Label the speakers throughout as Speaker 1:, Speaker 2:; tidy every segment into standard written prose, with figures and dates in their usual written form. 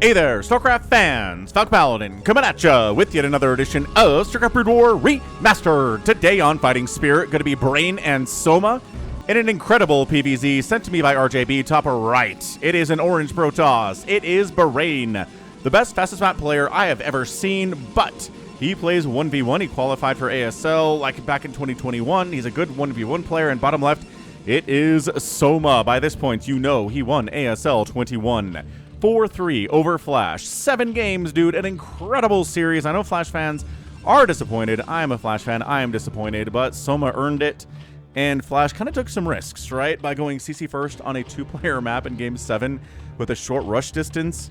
Speaker 1: Hey there, StarCraft fans! Falcon Paladin coming at ya with yet another edition of StarCraft Brood War Remastered. Today on Fighting Spirit, going to be Brain and Soma in an incredible PvZ sent to me by RJB, top right. It is an orange Protoss. It is Brain, the best, fastest map player I have ever seen, but he plays 1v1. He qualified for ASL like back in 2021. He's a good 1v1 player, and bottom left, it is Soma. By this point, you know he won ASL 21. 4-3 over Flash. 7 games, dude. An incredible series. I know Flash fans are disappointed. I am a Flash fan. I am disappointed, but Soma earned it. And Flash kind of took some risks, right? By going CC first on a 2-player map in Game 7 with a short rush distance.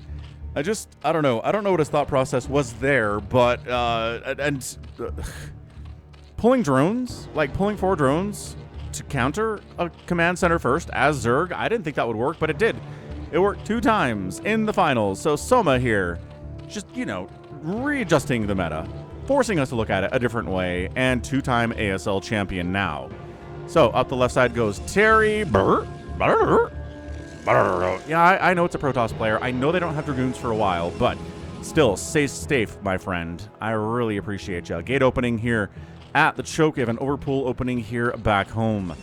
Speaker 1: I don't know. I don't know what his thought process was there, but, pulling drones, like pulling 4 drones to counter a command center first as Zerg, I didn't think that would work, but it did. It worked 2 times in the finals. So Soma here, just, you know, readjusting the meta, forcing us to look at it a different way, and 2-time ASL champion now. So up the left side goes Terry. Yeah, I know it's a Protoss player. I know they don't have Dragoons for a while, but still, stay safe, my friend. I really appreciate you. Gate opening here at the choke. We have an overpool opening here back home.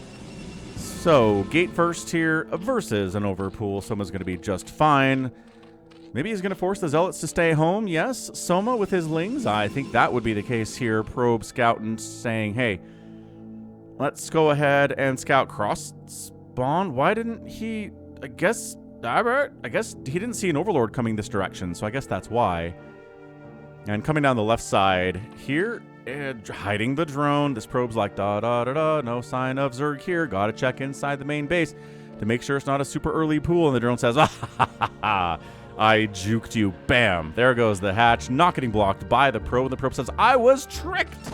Speaker 1: So, gate first here versus an overpool. Soma's going to be just fine. Maybe he's going to force the Zealots to stay home. Yes, Soma with his Lings. I think that would be the case here. Probe scouting, saying, hey, let's go ahead and scout cross spawn. Why didn't he... I guess he didn't see an Overlord coming this direction, so I guess that's why. And coming down the left side here... hiding the drone. This probe's like, da-da-da-da, no sign of Zerg here. Gotta check inside the main base to make sure it's not a super early pool. And the drone says, ah, ha, ha, ha, I juked you. Bam. There goes the hatch, not getting blocked by the probe. And the probe says, I was tricked.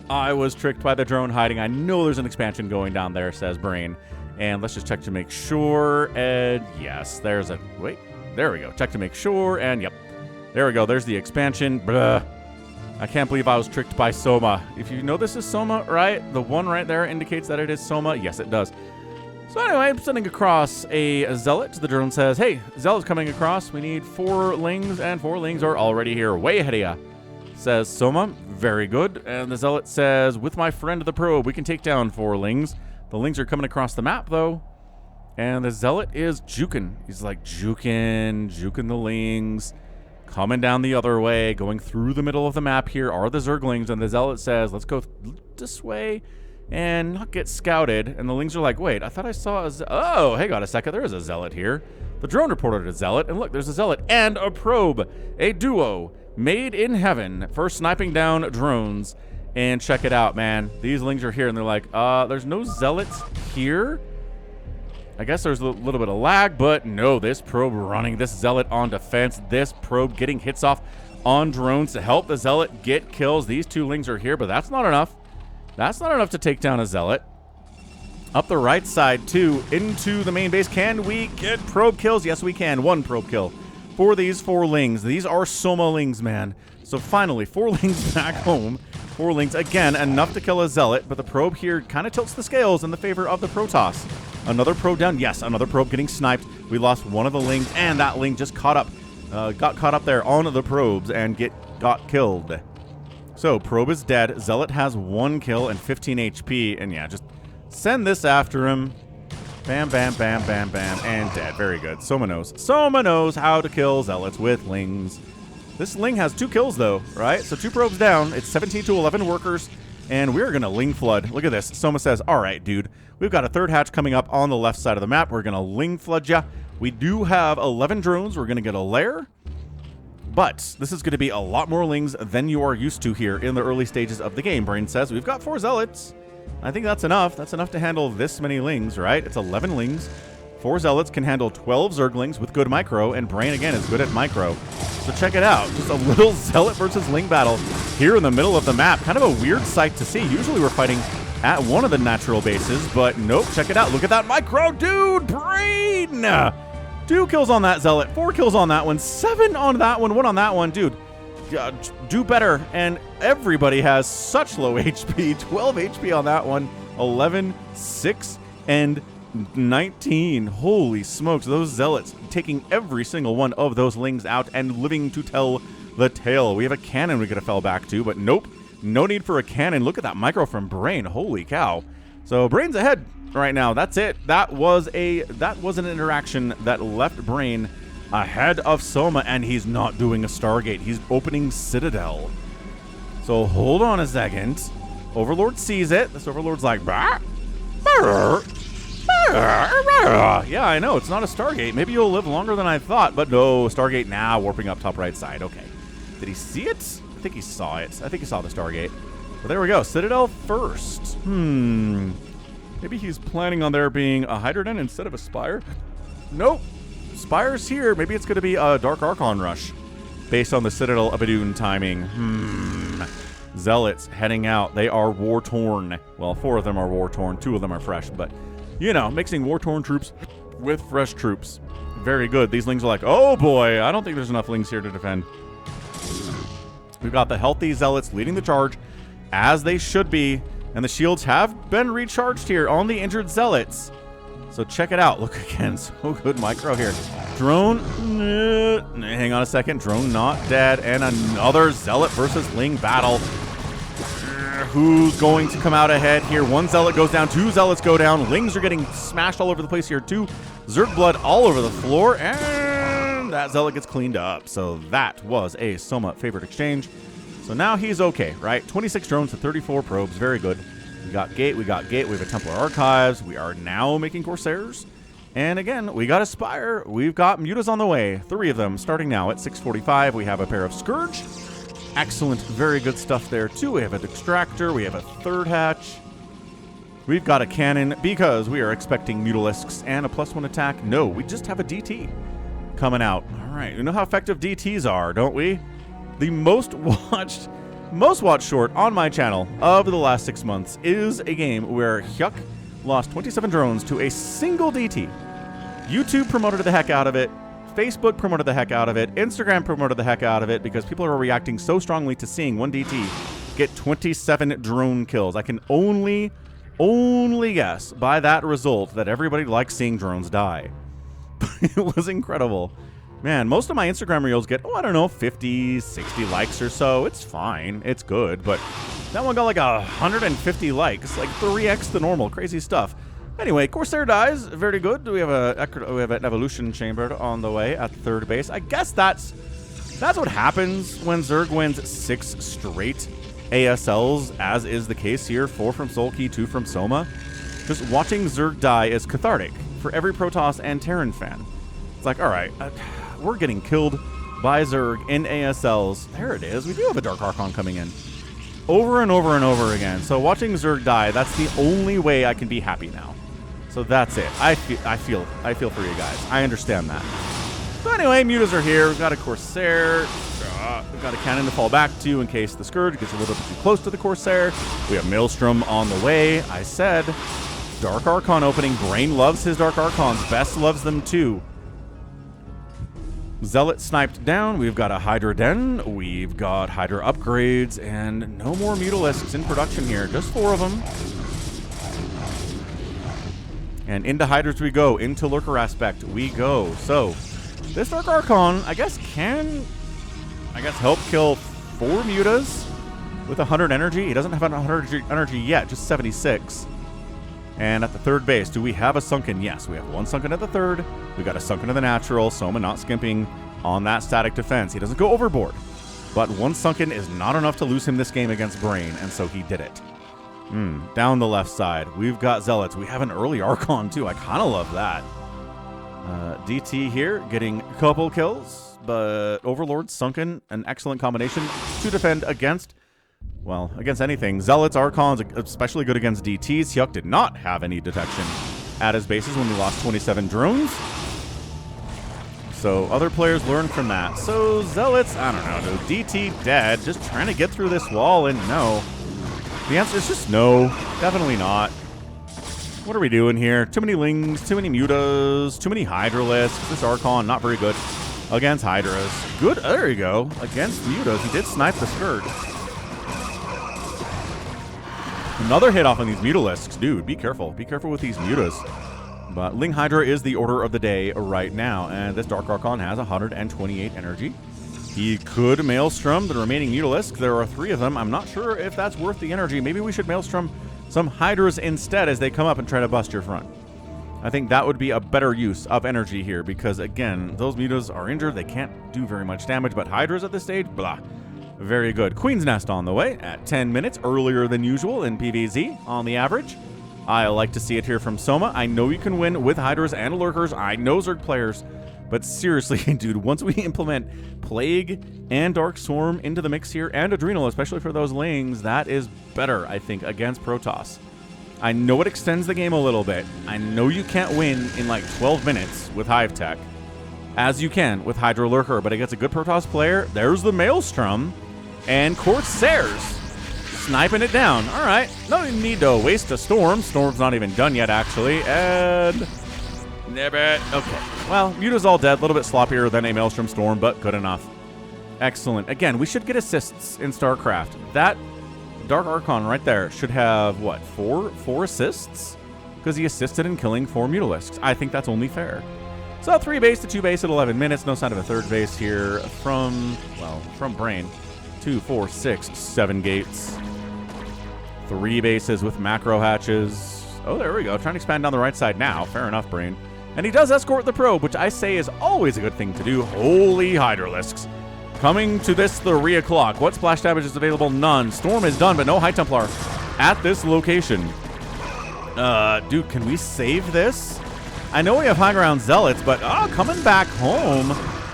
Speaker 1: I was tricked by the drone hiding. I know there's an expansion going down there, says Brain. And let's just check to make sure. And yes, there's a... Wait, there we go. Check to make sure. And yep, there we go. There's the expansion. Blah. I can't believe I was tricked by Soma. If you know this is Soma, right? The one right there indicates that it is Soma. Yes, it does. So anyway, I'm sending across a Zealot. The drone says, hey, Zealot's coming across. We need 4 Lings, and 4 Lings are already here. Way ahead of ya, says Soma. Very good. And the Zealot says, with my friend the probe, we can take down 4 Lings. The Lings are coming across the map, though. And the Zealot is juking. He's like juking the Lings. Coming down the other way, going through the middle of the map here are the Zerglings, and the Zealot says, let's go this way and not get scouted. And the Lings are like, wait, I thought I saw a oh, hang on a second, there is a Zealot here. The drone reported a Zealot, and look, there's a Zealot and a probe. A duo made in heaven for sniping down drones. And check it out, man. These Lings are here, and they're like, there's no Zealots here? I guess there's a little bit of lag, but no, this probe running, this Zealot on defense, this probe getting hits off on drones to help the Zealot get kills. These 2 Lings are here, but that's not enough. That's not enough to take down a Zealot. Up the right side, too, into the main base. Can we get probe kills? Yes, we can. 1 probe kill for these 4 Lings. These are Soma Lings, man. So finally, 4 Lings back home. 4 Lings, again, enough to kill a Zealot, but the probe here kind of tilts the scales in the favor of the Protoss. Another probe down. Yes, another probe getting sniped. We lost one of the Lings, and that Ling just got caught up there on the probes and got killed. So, probe is dead. Zealot has 1 kill and 15 HP, and yeah, just send this after him. Bam, bam, bam, bam, bam, and dead. Very good. Soma knows how to kill Zealots with Lings. This Ling has 2 kills, though, right? So 2 probes down. It's 17 to 11 workers, and we're going to Ling flood. Look at this. Soma says, all right, dude. We've got a 3rd hatch coming up on the left side of the map. We're going to Ling flood ya. We do have 11 drones. We're going to get a lair. But this is going to be a lot more Lings than you are used to here in the early stages of the game. Brain says, we've got 4 Zealots. I think that's enough. That's enough to handle this many Lings, right? It's 11 Lings. 4 Zealots can handle 12 Zerglings with good micro, and Brain, again, is good at micro. So check it out. Just a little Zealot versus Ling battle here in the middle of the map. Kind of a weird sight to see. Usually we're fighting at one of the natural bases, but nope. Check it out. Look at that micro, dude. Brain! 2 kills on that Zealot. 4 kills on that one. 7 on that one. 1 on that one. Dude, do better. And everybody has such low HP. 12 HP on that one. 11, 6, and 19. Holy smokes, those zealots taking every single one of those lings out and living to tell the tale. We have a cannon we could have fell back to, but nope. No need for a cannon. Look at that micro from Brain. Holy cow. So Brain's ahead right now. That's it. That was an interaction that left Brain ahead of Soma, and he's not doing a Stargate. He's opening Citadel. So hold on a second. Overlord sees it. This Overlord's like, bah, bah, bah, bah. Yeah, I know. It's not a Stargate. Maybe you'll live longer than I thought. But no, Stargate now warping up top right side. Okay. Did he see it? I think he saw it. I think he saw the Stargate. Well, there we go. Citadel first. Maybe he's planning on there being a Hydroden instead of a Spire. Nope. Spire's here. Maybe it's going to be a Dark Archon rush based on the Citadel Abaddon timing. Zealots heading out. They are war-torn. Well, 4 of them are war-torn. 2 of them are fresh. But, you know, mixing war-torn troops with fresh troops. Very good. These lings are like, oh boy, I don't think there's enough lings here to defend. We've got the healthy zealots leading the charge, as they should be. And the shields have been recharged here on the injured zealots. So check it out. Look again. So good micro here. Drone. Hang on a second. Drone not dead. And another zealot versus ling battle. Who's going to come out ahead here? 1 zealot goes down. 2 zealots go down. Lings are getting smashed all over the place here. 2 Zerg blood all over the floor. And that zealot gets cleaned up. So that was a Soma favorite exchange. So now he's okay, right? 26 drones to 34 probes. Very good. We got gate. We got gate. We have a Templar Archives. We are now making Corsairs. And again, we got a Spire. We've got Mutas on the way. 3 of them starting now at 645. We have a pair of Scourge. Excellent. Very good stuff there, too. We have an Extractor. We have a 3rd hatch. We've got a cannon because we are expecting Mutalisks and a +1 attack. No, we just have a DT coming out. All right. You know how effective DTs are, don't we? The most watched short on my channel of the last 6 months is a game where Hyuk lost 27 drones to a single DT. YouTube promoted the heck out of it. Facebook promoted the heck out of it. Instagram promoted the heck out of it because people are reacting so strongly to seeing one DT get 27 drone kills. I can only guess by that result that everybody likes seeing drones die. It was incredible. Man, most of my Instagram reels get, I don't know, 50, 60 likes or so. It's fine. It's good. But that one got like 150 likes, like 3x the normal. Crazy stuff. Anyway, Corsair dies. Very good. We have an evolution chamber on the way at 3rd base. I guess that's what happens when Zerg wins 6 straight ASLs, as is the case here. 4 from Soulkey, 2 from Soma. Just watching Zerg die is cathartic for every Protoss and Terran fan. It's like, all right, we're getting killed by Zerg in ASLs. There it is. We do have a Dark Archon coming in. Over and over and over again. So watching Zerg die, that's the only way I can be happy now. So that's it. I feel for you guys. I understand that. So anyway, Mutas are here. We've got a Corsair. We've got a cannon to fall back to in case the Scourge gets a little bit too close to the Corsair. We have Maelstrom on the way. I said Dark Archon opening. Brain loves his Dark Archons. Best loves them too. Zealot sniped down. We've got a Hydra Den. We've got Hydra upgrades. And no more Mutalisks in production here. Just 4 of them. And into Hydras we go. Into Lurker Aspect we go. So, this Dark Archon, I guess, can help kill 4 Mutas with 100 energy. He doesn't have 100 energy yet. Just 76. And at the 3rd base, do we have a Sunken? Yes, we have 1 Sunken at the 3rd. We got a Sunken to the natural. Soma not skimping on that static defense. He doesn't go overboard. But 1 Sunken is not enough to lose him this game against Brain, and so he did it. Down the left side, we've got Zealots. We have an early Archon, too. I kind of love that. DT here, getting a couple kills, but Overlord, Sunken, an excellent combination to defend against... Well, against anything. Zealots, Archons, especially good against DTs. Hyuk did not have any detection at his bases when we lost 27 drones. So other players learned from that. So Zealots, I don't know, no. DT dead, just trying to get through this wall, and no. The answer is just no. Definitely not. What are we doing here? Too many Lings, too many Mutas, too many Hydralisks. This Archon, not very good against Hydras. Good, there you go. Against Mutas, he did snipe the Scourge. Another hit off on these Mutalisks. Dude, be careful. Be careful with these Mutas. But Ling Hydra is the order of the day right now, and this Dark Archon has 128 energy. He could Maelstrom the remaining Mutalisk. There are 3 of them. I'm not sure if that's worth the energy. Maybe we should Maelstrom some Hydras instead as they come up and try to bust your front. I think that would be a better use of energy here because, again, those Mutas are injured. They can't do very much damage, but Hydras at this stage, blah. Very good. Queen's Nest on the way at 10 minutes earlier than usual in PvZ on the average. I like to see it here from Soma. I know you can win with Hydras and Lurkers. I know Zerg players. But seriously, dude, once we implement Plague and Dark Swarm into the mix here, and Adrenal, especially for those Lings, that is better, I think, against Protoss. I know it extends the game a little bit. I know you can't win in like 12 minutes with Hive Tech, as you can with Hydra Lurker, but against a good Protoss player, there's the Maelstrom and Corsairs sniping it down. All right, no need to waste a Storm. Storm's not even done yet, actually, and... Nibbit. Okay. Well, Muta's all dead. A little bit sloppier than a Maelstrom Storm, but good enough. Excellent. Again, we should get assists in StarCraft. That Dark Archon right there should have, what, four assists? Because he assisted in killing 4 Mutalisks. I think that's only fair. So 3 base to 2 base at 11 minutes. No sign of a 3rd base here from Brain. 2, 4, 6, 7 gates. 3 bases with macro hatches. Oh, there we go. Trying to expand down the right side now. Fair enough, Brain. And he does escort the probe, which I say is always a good thing to do. Holy Hydralisks. Coming to this 3 o'clock. What splash damage is available? None. Storm is done, but no High Templar at this location. Dude, can we save this? I know we have high ground Zealots, but coming back home.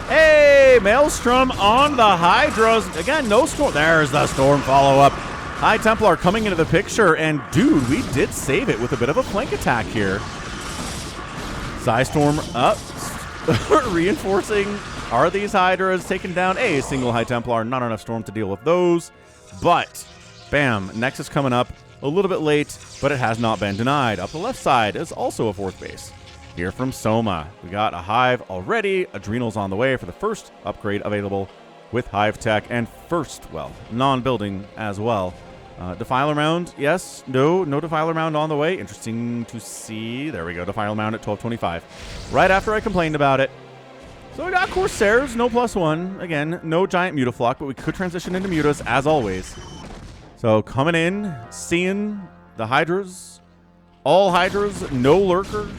Speaker 1: Hey, Maelstrom on the Hydras. Again, no Storm. There's the Storm follow-up. High Templar coming into the picture, and dude, we did save it with a bit of a flank attack here. Psystorm up, reinforcing. Are these Hydras taking down a single High Templar? Not enough Storm to deal with those, but bam, Nexus coming up a little bit late, but it has not been denied. Up the left side is also a 4th base. Here from Soma, we got a Hive already. Adrenals on the way for the first upgrade available with Hive Tech, and first, well, non-building as well. Defiler Mound, yes, no Defiler Mound on the way. Interesting to see. There we go, Defiler Mound at 1225. Right after I complained about it. So we got Corsairs, no +1. Again, no giant Mutaflock, but we could transition into Mutas as always. So coming in, seeing the Hydras. All Hydras, no Lurkers.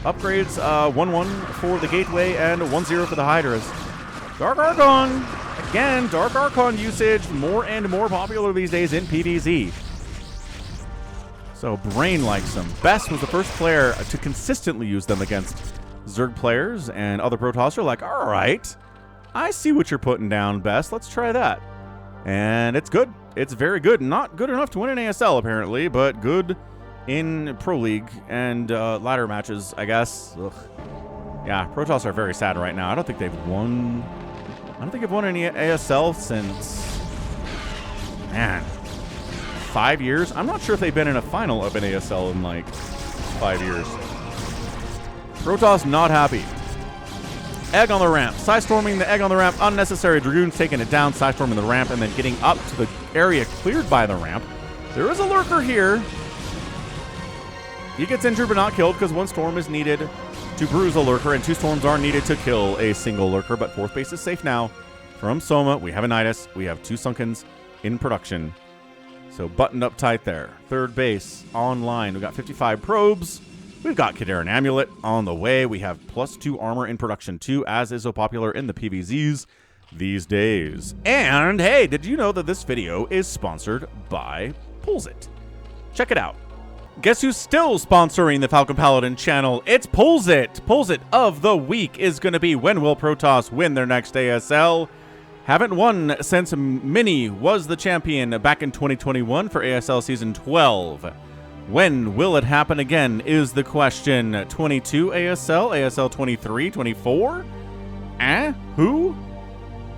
Speaker 1: Upgrades, 1-1 for the Gateway and 1-0 for the Hydras. Dark Archon. Again, Dark Archon usage more and more popular these days in PvZ. So Brain likes them. Best was the first player to consistently use them against Zerg players, and other Protoss are like, all right, I see what you're putting down, Best. Let's try that. And it's good. It's very good. Not good enough to win an ASL, apparently, but good in Pro League and ladder matches, I guess. Ugh. Yeah, Protoss are very sad right now. I don't think they've won... I don't think they've won any ASL since, man, 5 years. I'm not sure if they've been in a final of an ASL in like 5 years. Protoss not happy. Egg on the ramp. Psystorming the egg on the ramp. Unnecessary Dragoons taking it down. Psystorming the ramp and then getting up to the area cleared by the ramp. There is a Lurker here. He gets injured but not killed because 1 Storm is needed to bruise a Lurker, and 2 Storms are needed to kill a single Lurker, but 4th base is safe now. From Soma, we have a Nidus. We have 2 Sunkens in production. So buttoned up tight there. 3rd base online. We've got 55 probes. We've got Kaderan Amulet on the way. We have +2 armor in production too, as is so popular in the PvZs these days. And hey, did you know that this video is sponsored by Pulsit? Check it out. Guess who's still sponsoring the Falcon Paladin channel? It's Pulsit. Pulsit of the week is going to be, when will Protoss win their next ASL? Haven't won since Mini was the champion back in 2021 for ASL Season 12. When will it happen again is the question. 22 ASL? ASL 23? 24? Who?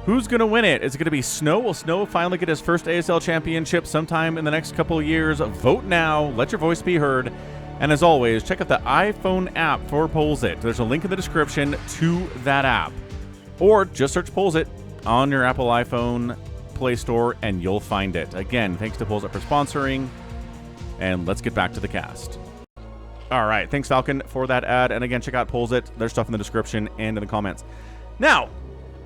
Speaker 1: Who's going to win it? Is it going to be Snow? Will Snow finally get his first ASL championship sometime in the next couple of years? Vote now. Let your voice be heard. And as always, check out the iPhone app for Pulsit. There's a link in the description to that app. Or just search Pulsit on your Apple iPhone Play Store and you'll find it. Again, thanks to Pulsit for sponsoring. And let's get back to the cast. All right, thanks Falcon for that ad. And again, check out Polls It. There's stuff in the description and in the comments. Now,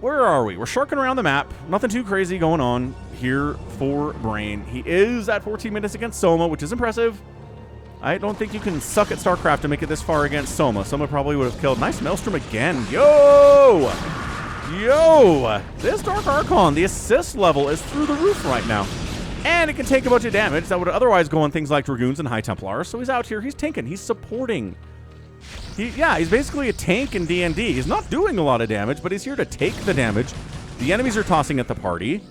Speaker 1: where are we? We're sharking around the map. Nothing too crazy going on here for Brain. He is at 14 minutes against Soma, which is impressive. I don't think you can suck at StarCraft to make it this far against Soma. Soma probably would have killed. Nice Maelstrom again. Yo! Yo! This Dark Archon, the assist level is through the roof right now. And it can take a bunch of damage that would otherwise go on things like Dragoons and High Templars. So he's out here. He's tanking. He's supporting. He's basically a tank in D&D. He's not doing a lot of damage, but he's here to take the damage. The enemies are tossing at the party.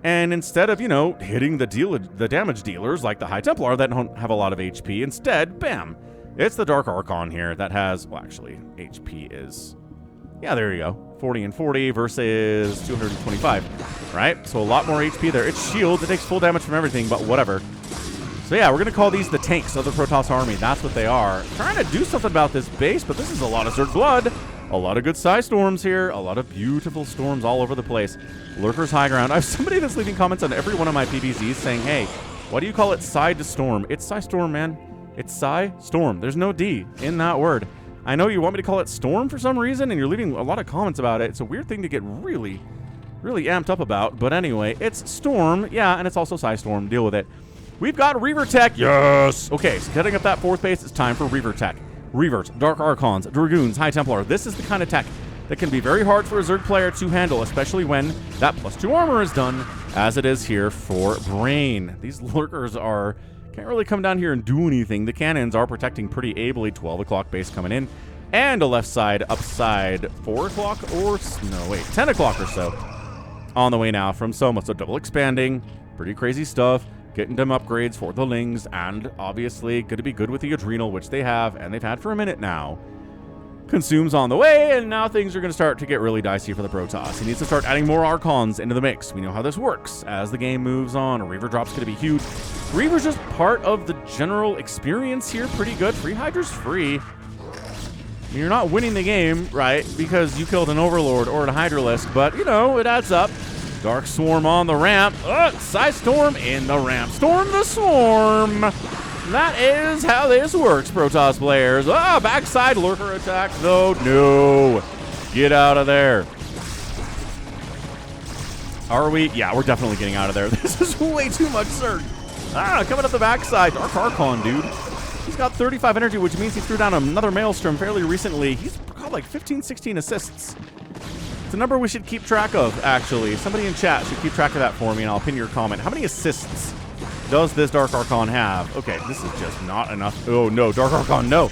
Speaker 1: And instead of, hitting the damage dealers like the High Templar that don't have a lot of HP, instead, bam, it's the Dark Archon here that has, well, actually, HP is, yeah, there you go, 40 and 40 versus 225, right? So a lot more HP there. It's shields. It takes full damage from everything, but whatever. So yeah, we're going to call these the tanks of the Protoss army. That's what they are. Trying to do something about this base, but this is a lot of Zerg blood. A lot of good size storms here. A lot of beautiful storms all over the place. Lurkers high ground. I have somebody that's leaving comments on every one of my PBZs saying, hey, why do you call it side to storm? It's Psy Storm, man. It's Psy Storm. There's no D in that word. I know you want me to call it storm for some reason, and you're leaving a lot of comments about it. It's a weird thing to get really, really amped up about. But anyway, it's storm. Yeah, and it's also Psy Storm. Deal with it. We've got Reaver Tech. Yes. Okay, so setting up that fourth base, it's time for Reaver Tech. Reavers, Dark Archons, Dragoons, High Templar. This is the kind of tech that can be very hard for a Zerg player to handle, especially when that +2 armor is done, as it is here for Brain. These Lurkers can't really come down here and do anything. The cannons are protecting pretty ably. 12 o'clock base coming in, and a left side, upside 4 o'clock or, no, wait, 10 o'clock or so on the way now from Soma. So double expanding, pretty crazy stuff. Getting them upgrades for the Lings, and obviously going to be good with the Adrenal, which they have, and they've had for a minute now. Consumes on the way, and now things are going to start to get really dicey for the Protoss. He needs to start adding more Archons into the mix. We know how this works. As the game moves on, a Reaver drop's going to be huge. Reaver's just part of the general experience here. Pretty good. Free Hydra's free. You're not winning the game, right, because you killed an Overlord or a Hydralisk, but, it adds up. Dark Swarm on the ramp. Psy Storm in the ramp. Storm the Swarm. That is how this works, Protoss players. Backside Lurker attack, though. No. Get out of there. Are we? Yeah, we're definitely getting out of there. This is way too much Zerg. Coming up the backside. Dark Archon, dude. He's got 35 energy, which means he threw down another Maelstrom fairly recently. He's got like 15, 16 assists. It's a number we should keep track of, actually. Somebody in chat should keep track of that for me, and I'll pin your comment. How many assists does this Dark Archon have? Okay, this is just not enough. Oh, no. Dark Archon, no.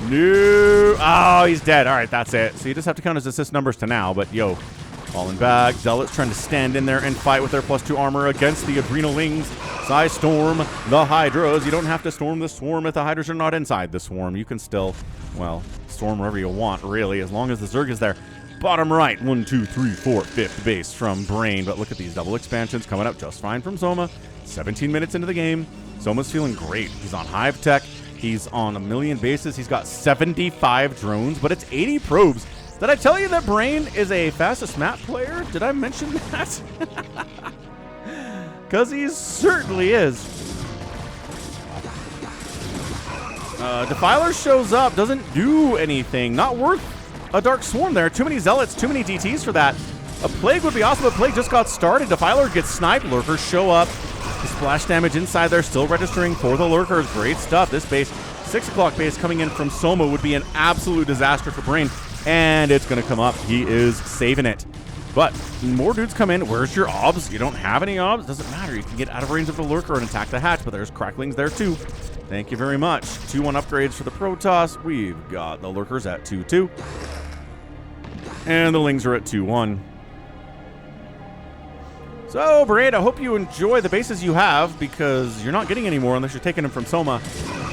Speaker 1: No. Oh, he's dead. All right, that's it. So you just have to count his assist numbers to now, but yo. Falling back. Zealots trying to stand in there and fight with their +2 armor against the Adrenal Lings. Psy Storm the Hydras. You don't have to storm the Swarm if the Hydras are not inside the Swarm. You can still, well, storm wherever you want, really, as long as the Zerg is there. Bottom right, 1, 2, 3, 4, 5th base from Brain. But look at these double expansions coming up just fine from Soma. 17 minutes into the game. Soma's feeling great. He's on Hive Tech. He's on a million bases. He's got 75 drones, but it's 80 probes. Did I tell you that Brain is a fastest map player? Did I mention that? Because he certainly is. Defiler shows up, doesn't do anything. Not worth a Dark Swarm there. Too many Zealots, too many DTs for that. A Plague would be awesome, but Plague just got started. Defiler gets sniped. Lurkers show up. The splash damage inside there still registering for the Lurkers. Great stuff. This base, 6 o'clock base coming in from Soma would be an absolute disaster for Brain. And it's going to come up. He is saving it. But more dudes come in. Where's your obs? You don't have any obs? Doesn't matter. You can get out of range of the Lurker and attack the hatch, but there's cracklings there too. Thank you very much. 2-1 upgrades for the Protoss. We've got the Lurkers at 2-2. And the Lings are at 2-1. So, Braid, I hope you enjoy the bases you have, because you're not getting any more unless you're taking them from Soma.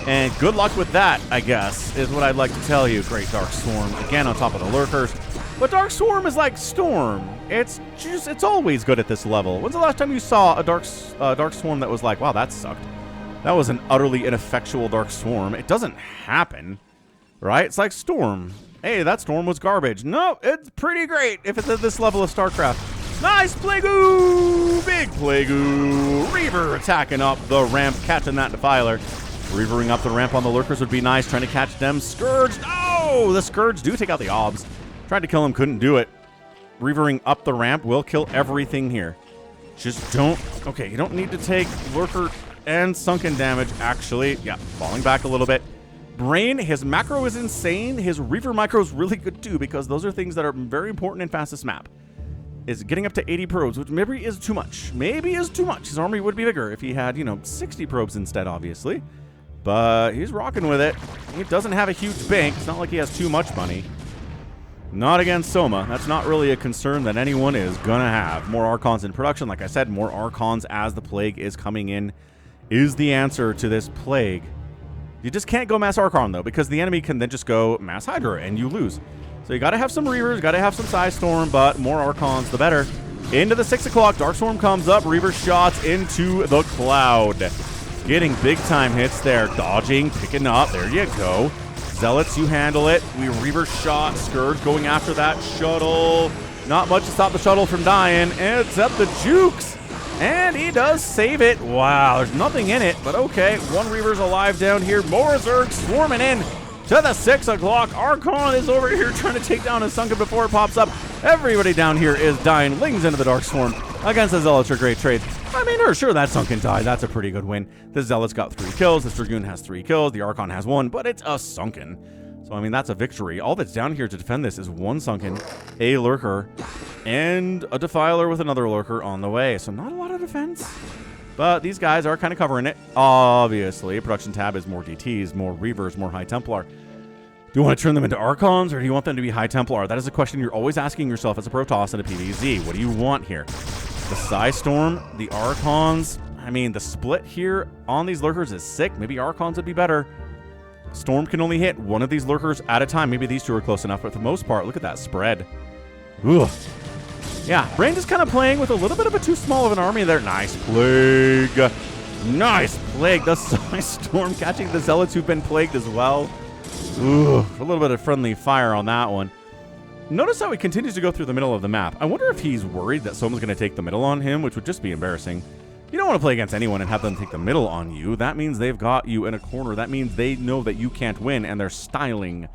Speaker 1: And good luck with that, I guess, is what I'd like to tell you. Great Dark Swarm, again on top of the Lurkers. But Dark Swarm is like Storm. It's always good at this level. When's the last time you saw a Dark Swarm that was like, wow, that sucked? That was an utterly ineffectual Dark Swarm. It doesn't happen, right? It's like Storm. Hey, that Storm was garbage. No, it's pretty great if it's at this level of StarCraft. Nice Plague-oo! Big Plague-oo! Reaver attacking up the ramp, catching that Defiler. Reavering up the ramp on the lurkers would be nice. Trying to catch them. Scourge. Oh, the Scourge do take out the Obs. Tried to kill him, couldn't do it. Reavering up the ramp will kill everything here. Just don't... Okay, you don't need to take lurker and sunken damage, actually. Yeah, falling back a little bit. Brain, his macro is insane. His Reaver micro is really good too, because those are things that are very important in fastest map. Is getting up to 80 probes, which maybe is too much. Maybe is too much. His army would be bigger if he had, you know, 60 probes instead, obviously. But he's rocking with it. He doesn't have a huge bank. It's not like he has too much money. Not against Soma. That's not really a concern that anyone is gonna have. More Archons in production. Like I said, more Archons as the plague is coming in is the answer to this plague. You just can't go mass Archon, though, because the enemy can then just go mass Hydra, and you lose. So you gotta have some Reavers, gotta have some Psystorm, but more Archons, the better. Into the 6 o'clock, Darkstorm comes up, Reaver shots into the cloud. Getting big-time hits there. Dodging, picking up, there you go. Zealots, you handle it. We Reaver shot, Scourge going after that shuttle. Not much to stop the shuttle from dying, except the jukes. And he does save it. Wow, there's nothing in it, but okay. One Reaver's alive down here. More Zerg swarming in to the 6 o'clock. Archon is over here trying to take down a Sunken before it pops up. Everybody down here is dying. Lings into the Dark Swarm against the Zealots are great trade. I mean, sure, that Sunken died. That's a pretty good win. The Zealot's got 3 kills. The Dragoon has 3 kills. The Archon has 1, but it's a Sunken. So, I mean, that's a victory. All that's down here to defend this is 1 Sunken, a Lurker, and a Defiler with another Lurker on the way. So not a lot of defense, but these guys are kind of covering it. Obviously, production tab is more DTs, more Reavers, more High Templar. Do you want to turn them into Archons, or do you want them to be High Templar? That is a question you're always asking yourself as a Protoss and a PvZ. What do you want here? The Psystorm, the Archons. I mean, the split here on these Lurkers is sick. Maybe Archons would be better. Storm can only hit one of these Lurkers at a time. Maybe these two are close enough, but for the most part, look at that spread. Ugh. Yeah, Brain just kind of playing with a little bit of a too small of an army there. Nice Plague. Nice Plague. The Psystorm catching the Zealots who've been plagued as well. Ooh, a little bit of friendly fire on that one. Notice how he continues to go through the middle of the map. I wonder if he's worried that someone's going to take the middle on him, which would just be embarrassing. You don't want to play against anyone and have them take the middle on you. That means they've got you in a corner. That means they know that you can't win, and they're styling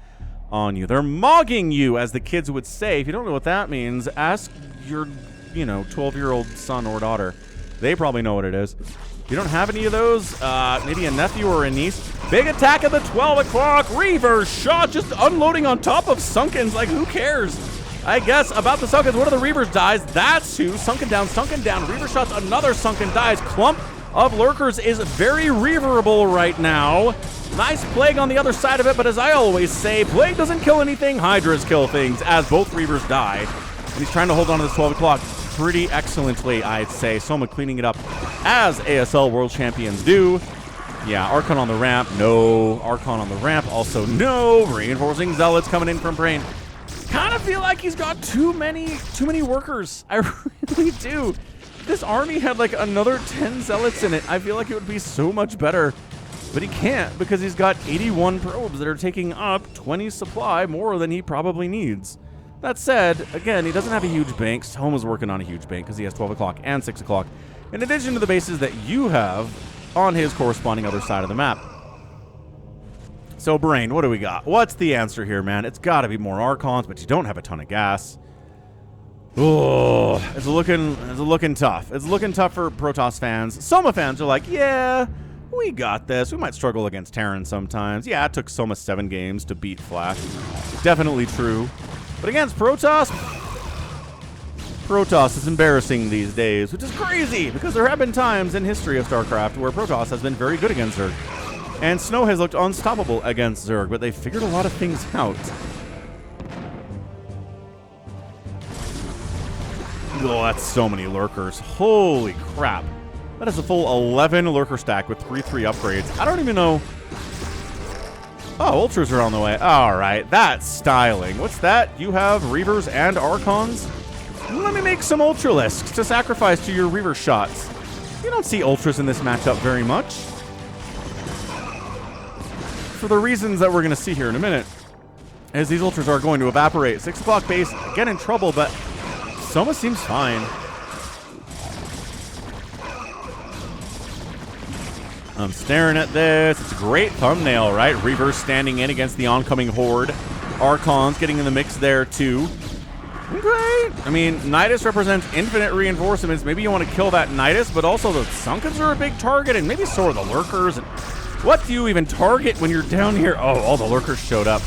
Speaker 1: on you. They're mogging you, as the kids would say. If you don't know what that means, ask your, 12-year-old son or daughter. They probably know what it is. If you don't have any of those, maybe a nephew or a niece. Big attack at the 12 o'clock. Reaver shot just unloading on top of Sunkens. Like, who cares? I guess about the Sunkens. One of the Reavers dies. That's who. Sunken down. Reaver shots another Sunken dies. Clump of Lurkers is very Reaverable right now. Nice Plague on the other side of it, but as I always say, Plague doesn't kill anything. Hydras kill things, as both Reavers die. And he's trying to hold on to this 12 o'clock pretty excellently, I'd say. Soma cleaning it up as ASL World Champions do. Yeah, Archon on the ramp. No. Archon on the ramp. Also no. Reinforcing Zealots coming in from Brain. Kind of feel like he's got too many workers. I really do. This army had like another 10 Zealots in it. I feel like it would be so much better. But he can't, because he's got 81 probes that are taking up 20 supply, more than he probably needs. That said, again, he doesn't have a huge bank. Soma's working on a huge bank because he has 12 o'clock and 6 o'clock, in addition to the bases that you have on his corresponding other side of the map. So, Brain, what do we got? What's the answer here, man? It's got to be more Archons, but you don't have a ton of gas. Oh, it's looking tough. It's looking tough for Protoss fans. Soma fans are like, yeah, we got this. We might struggle against Terran sometimes. Yeah, it took Soma 7 games to beat Flash. Definitely true. But against Protoss is embarrassing these days, which is crazy, because there have been times in history of StarCraft where Protoss has been very good against Zerg. And Snow has looked unstoppable against Zerg, but they figured a lot of things out. Oh, that's so many Lurkers. Holy crap. That is a full 11 Lurker stack with 3/3 upgrades. I don't even know. Oh, Ultras are on the way. All right, that's styling. What's that? You have Reavers and Archons? Let me make some Ultralisks to sacrifice to your Reaver shots. You don't see Ultras in this matchup very much, for the reasons that we're going to see here in a minute, as these Ultras are going to evaporate. 6 o'clock base, get in trouble, but Soma seems fine. I'm staring at this. It's a great thumbnail, right? Reavers standing in against the oncoming horde. Archons getting in the mix there, too. Okay. I mean, Nidus represents infinite reinforcements. Maybe you want to kill that Nidus, but also the Sunkens are a big target, and maybe so are the Lurkers. And what do you even target when you're down here? Oh, all the Lurkers showed up.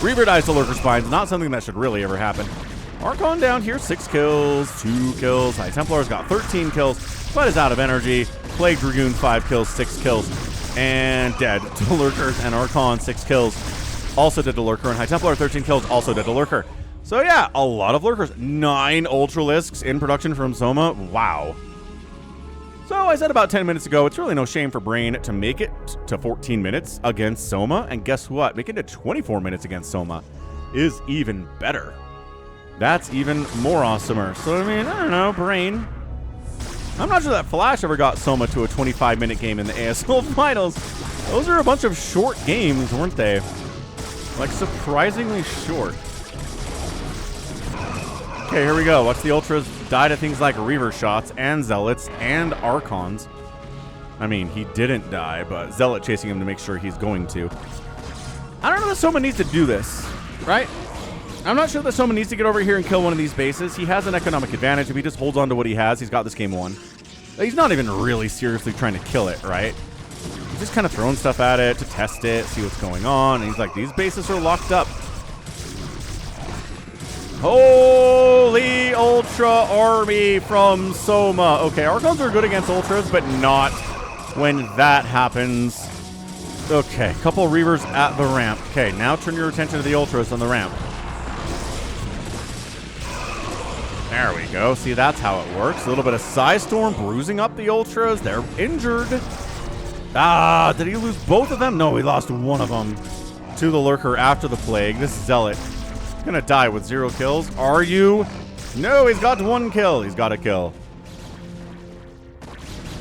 Speaker 1: Reaver dies to Lurker Spines. Not something that should really ever happen. Archon down here, 6 kills, 2 kills. High Templar's got 13 kills, but is out of energy. Plague Dragoon, 5 kills, 6 kills, and dead to Lurkers. And Archon, 6 kills, also dead to Lurker. And High Templar, 13 kills, also dead to Lurker. So yeah, a lot of Lurkers. 9 Ultralisks in production from Soma. Wow. So I said about 10 minutes ago, it's really no shame for Brain to make it to 14 minutes against Soma. And guess what? Making it to 24 minutes against Soma is even better. That's even more awesomer. So, I mean, I don't know, Brain. I'm not sure that Flash ever got Soma to a 25-minute game in the ASL Finals. Those are a bunch of short games, weren't they? Like, surprisingly short. Okay, here we go. Watch the Ultras die to things like Reaver shots and Zealots and Archons. I mean, he didn't die, but Zealot chasing him to make sure he's going to. I don't know that Soma needs to do this, right? I'm not sure that Soma needs to get over here and kill one of these bases. He has an economic advantage. If he just holds on to what he has, he's got this game won. He's not even really seriously trying to kill it, right? He's just kind of throwing stuff at it to test it, see what's going on. And he's like, these bases are locked up. Holy Ultra army from Soma. Okay, Archons are good against Ultras, but not when that happens. Okay, couple Reavers at the ramp. Okay, now turn your attention to the Ultras on the ramp. There we go. See, that's how it works. A little bit of Psystorm bruising up the Ultras. They're injured. Ah, did he lose both of them? No, he lost one of them to the Lurker after the Plague. This Zealot is going to die with 0 kills. Are you? No, he's got 1 kill. He's got a kill.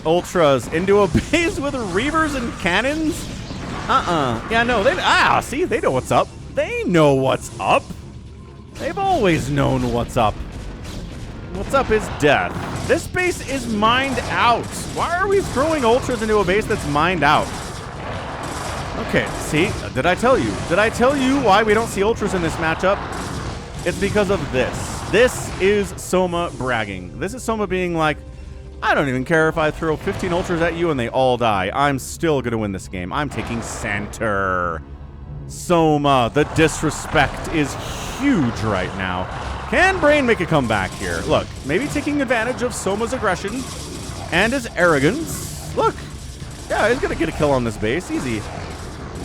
Speaker 1: Ultras into a base with Reavers and cannons? Yeah, no. See, they know what's up. They know what's up. They've always known what's up. What's up is death. This base is mined out. Why are we throwing Ultras into a base that's mined out? Okay, see? Did I tell you? Did I tell you why we don't see Ultras in this matchup? It's because of this. This is Soma bragging. This is Soma being like, I don't even care if I throw 15 Ultras at you and they all die. I'm still going to win this game. I'm taking center. Soma, the disrespect is huge right now. Can Brain make a comeback here? Look, maybe taking advantage of Soma's aggression and his arrogance. Look, yeah, he's going to get a kill on this base. Easy.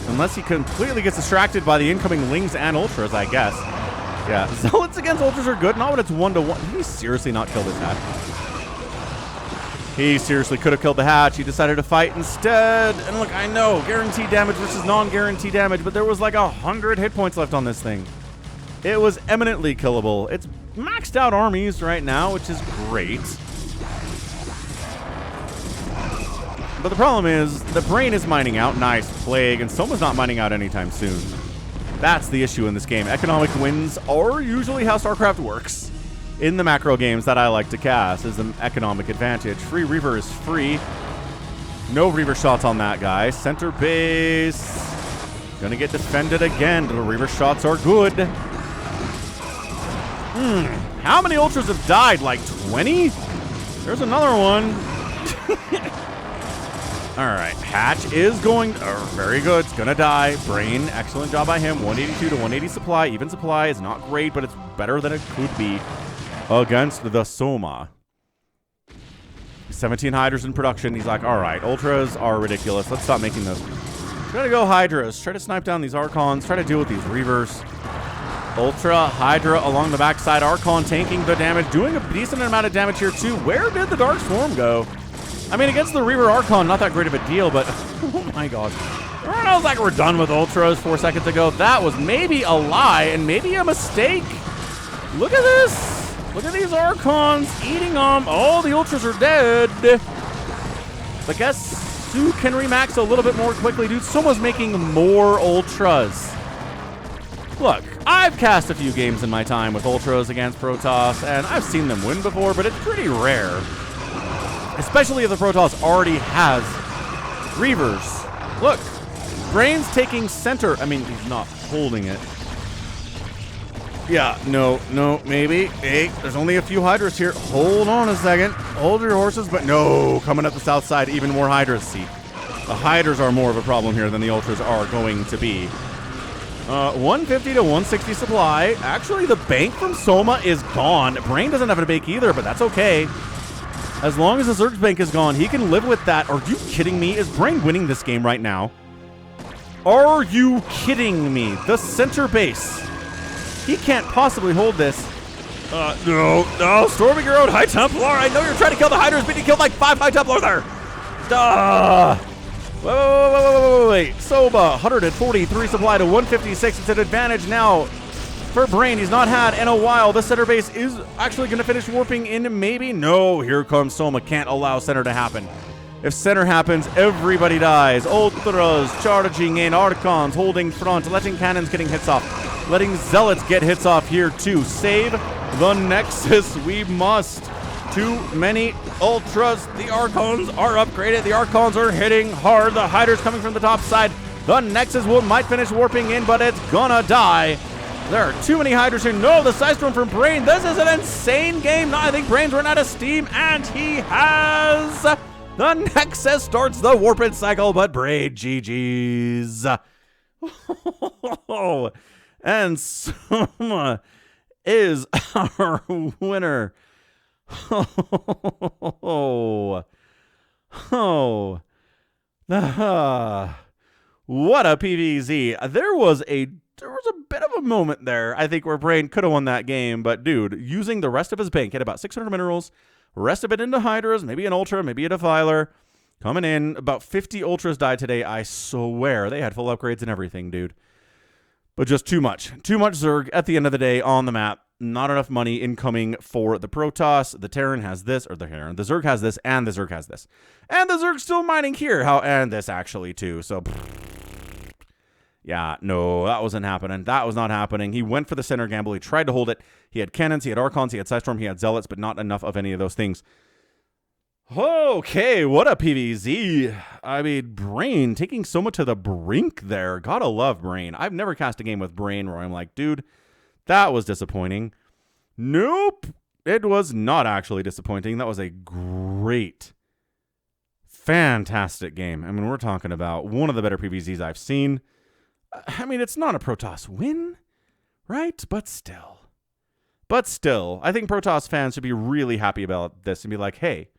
Speaker 1: Unless he completely gets distracted by the incoming Lings and Ultras, I guess. Yeah, Zealots against Ultras are good. Not when it's 1-1. Did he seriously not kill this hatch? He seriously could have killed the hatch. He decided to fight instead. And look, I know, guaranteed damage versus non-guaranteed damage, but there was like 100 hit points left on this thing. It was eminently killable. It's maxed out armies right now, which is great. But the problem is, the Brain is mining out. Nice. Plague. And Soma's not mining out anytime soon. That's the issue in this game. Economic wins are usually how StarCraft works. In the macro games that I like to cast is the economic advantage. Free Reaver is free. No Reaver shots on that guy. Center base. Gonna get defended again. The Reaver shots are good. How many Ultras have died? Like 20? There's another one. All right. Hatch is going... very good. It's going to die. Brain, excellent job by him. 182 to 180 supply. Even supply is not great, but it's better than it could be against the Soma. 17 Hydras in production. He's like, all right, Ultras are ridiculous. Let's stop making those. Try to go Hydras. Try to snipe down these Archons. Try to deal with these Reavers. Ultra, Hydra along the backside. Archon tanking the damage. Doing a decent amount of damage here, too. Where did the Dark Swarm go? I mean, against the Reaver Archon, not that great of a deal, but... oh, my God. I was like, we're done with Ultras 4 seconds ago. That was maybe a lie and maybe a mistake. Look at this. Look at these Archons eating them. Oh, the Ultras are dead. But guess who can remax a little bit more quickly, dude? Someone's making more Ultras. Look, I've cast a few games in my time with Ultras against Protoss, and I've seen them win before, but it's pretty rare. Especially if the Protoss already has Reavers. Look. Brain's taking center. I mean, he's not holding it. Yeah, no, maybe. Hey, there's only a few Hydras here. Hold on a second. Hold your horses, but no. Coming up the south side, even more Hydras. See, the Hydras are more of a problem here than the Ultras are going to be. 150 to 160 supply. Actually, the bank from Soma is gone. Brain doesn't have a bank either, but that's okay. As long as the Zerg's bank is gone, he can live with that. Are you kidding me? Is Brain winning this game right now? Are you kidding me? The center base. He can't possibly hold this. No. Storming your own High Templar. I know you're trying to kill the Hydras, but you killed like 5 High Templar there. Wait. Soma, 143 supply to 156. It's an advantage now for Brain. He's not had in a while. The center base is actually going to finish warping in, maybe. No, here comes Soma. Can't allow center to happen. If center happens, everybody dies. Ultras charging in, Archons holding front, letting cannons getting hits off. Letting Zealots get hits off here too. Save the Nexus, we must. Too many Ultras. The Archons are upgraded. The Archons are hitting hard. The Hydras coming from the top side. The Nexus might finish warping in, but it's gonna die. There are too many Hydras here. No, the Sidestorm from Brain. This is an insane game. No, I think Brain's run out of steam, and he has. The Nexus starts the warping cycle, but Brain GG's. And Soma is our winner. What a PvZ. There was a bit of a moment there, I think, where Brain could have won that game, but dude, using the rest of his bank, had about 600 minerals, rest of it into Hydras, maybe an Ultra, maybe a Defiler, coming in. About 50 Ultras died today, I swear. They had full upgrades and everything, dude. But just too much Zerg at the end of the day on the map. Not enough money incoming for the Protoss. The Terran has this, or the Zerg has this, and the Zerg has this. And the Zerg's still mining here, and this actually too. So, yeah, no, that wasn't happening. That was not happening. He went for the center gamble. He tried to hold it. He had cannons, he had Archons, he had Sidestorm, he had Zealots, but not enough of any of those things. Okay, what a PvZ. I mean, Brain taking Soma to the brink there. Gotta love Brain. I've never cast a game with Brain where I'm like, dude, that was disappointing. Nope. It was not actually disappointing. That was a great, fantastic game. I mean, we're talking about one of the better PvZs I've seen. I mean, it's not a Protoss win, right? But still, I think Protoss fans should be really happy about this and be like, hey,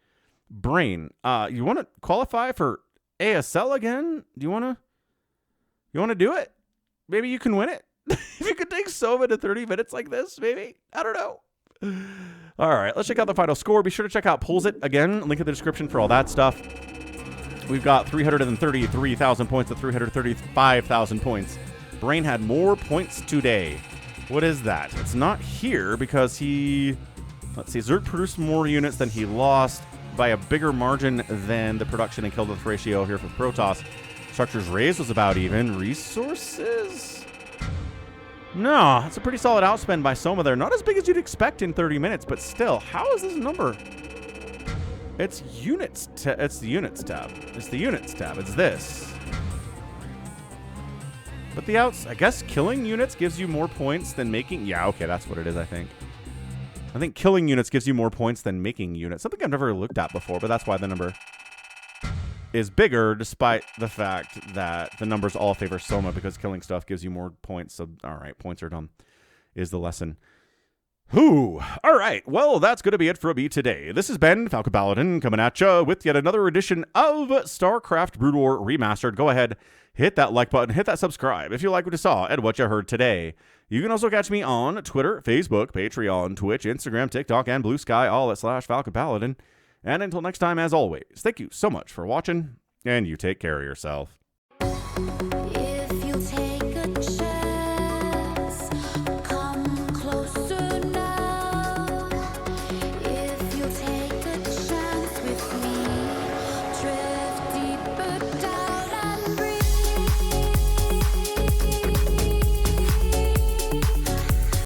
Speaker 1: Brain, you want to qualify for ASL again? Do you want to do it? Maybe you can win it. If you could take Soma to 30 minutes like this, maybe. I don't know. All right, let's check out the final score. Be sure to check out Pulls It again. Link in the description for all that stuff. We've got 333,000 points to 335,000 points. Brain had more points today. What is that? It's not here because let's see, Zerg produced more units than he lost by a bigger margin than the production and kill death ratio here for Protoss. Structures raised was about even. Resources? No, it's a pretty solid outspend by Soma there. Not as big as you'd expect in 30 minutes, but still, how is this number? It's units. It's the units tab. It's the units tab. It's this. But I guess killing units gives you more points than making. Yeah, okay, that's what it is, I think. I think killing units gives you more points than making units. Something I've never looked at before, but that's why the number is bigger, despite the fact that the numbers all favor Soma because killing stuff gives you more points. So, all right, points are dumb is the lesson. All right, well, that's going to be it for me today. This has been Falcon Paladin coming at you with yet another edition of StarCraft Brood War Remastered. Go ahead, hit that like button, hit that subscribe if you like what you saw and what you heard today. You can also catch me on Twitter, Facebook, Patreon, Twitch, Instagram, TikTok, and Blue Sky, all at /Falcon Paladin. And until next time, as always, thank you so much for watching, and you take care of yourself.